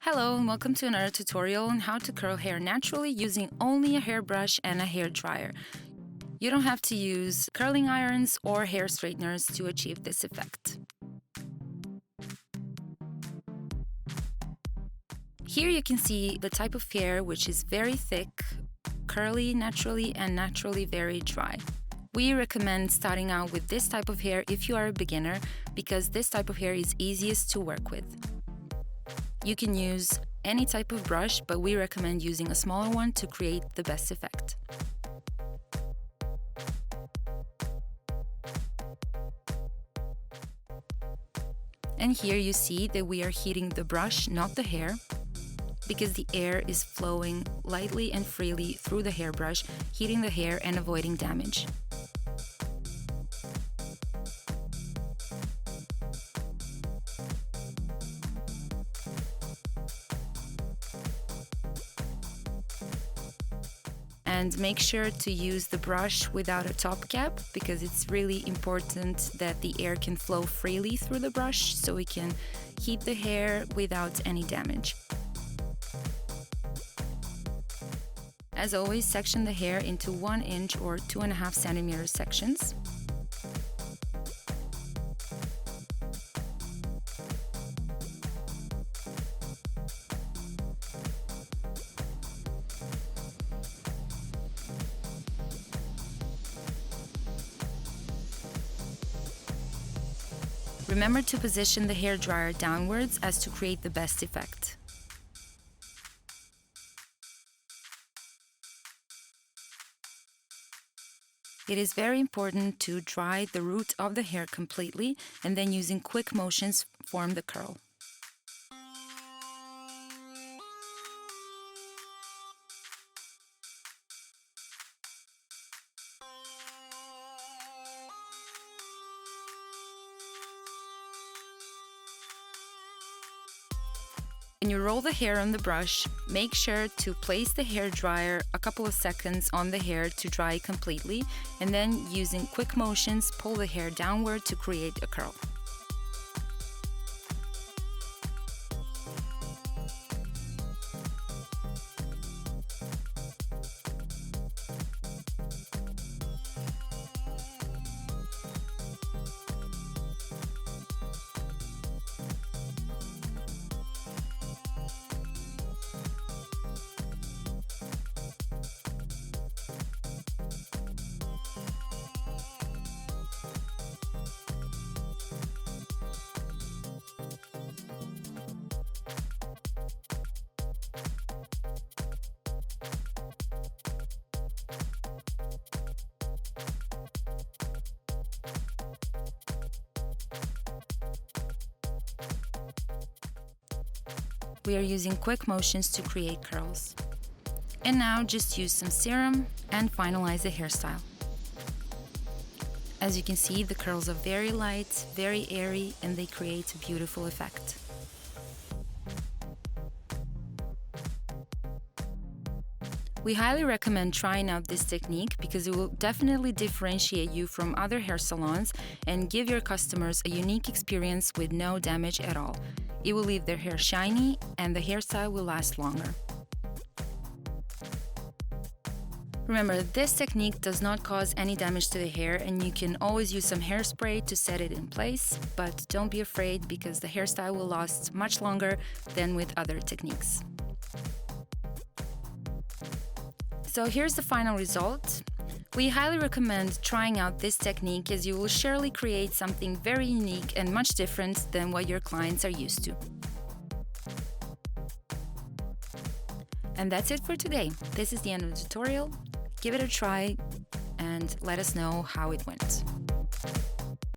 Hello and welcome to another tutorial on how to curl hair naturally using only a hairbrush and a hair dryer. You don't have to use curling irons or hair straighteners to achieve this effect. Here you can see the type of hair, which is very thick, curly naturally, and naturally very dry. We recommend starting out with this type of hair if you are a beginner, because this type of hair is easiest to work with. You can use any type of brush, but we recommend using a smaller one to create the best effect. And here you see that we are heating the brush, not the hair, because the air is flowing lightly and freely through the hairbrush, heating the hair and avoiding damage. And make sure to use the brush without a top cap, because it's really important that the air can flow freely through the brush so we can heat the hair without any damage. As always, section the hair into 1 inch or 2.5 centimeter sections. Remember to position the hair dryer downwards as to create the best effect. It is very important to dry the root of the hair completely and then using quick motions form the curl. When you roll the hair on the brush, make sure to place the hair dryer a couple of seconds on the hair to dry completely, and then using quick motions, pull the hair downward to create a curl. We are using quick motions to create curls. And now just use some serum and finalize the hairstyle. As you can see, the curls are very light, very airy, and they create a beautiful effect. We highly recommend trying out this technique because it will definitely differentiate you from other hair salons and give your customers a unique experience with no damage at all. It will leave their hair shiny and the hairstyle will last longer. Remember, this technique does not cause any damage to the hair and you can always use some hairspray to set it in place, but don't be afraid because the hairstyle will last much longer than with other techniques. So here's the final result. We highly recommend trying out this technique as you will surely create something very unique and much different than what your clients are used to. And that's it for today. This is the end of the tutorial. Give it a try and let us know how it went.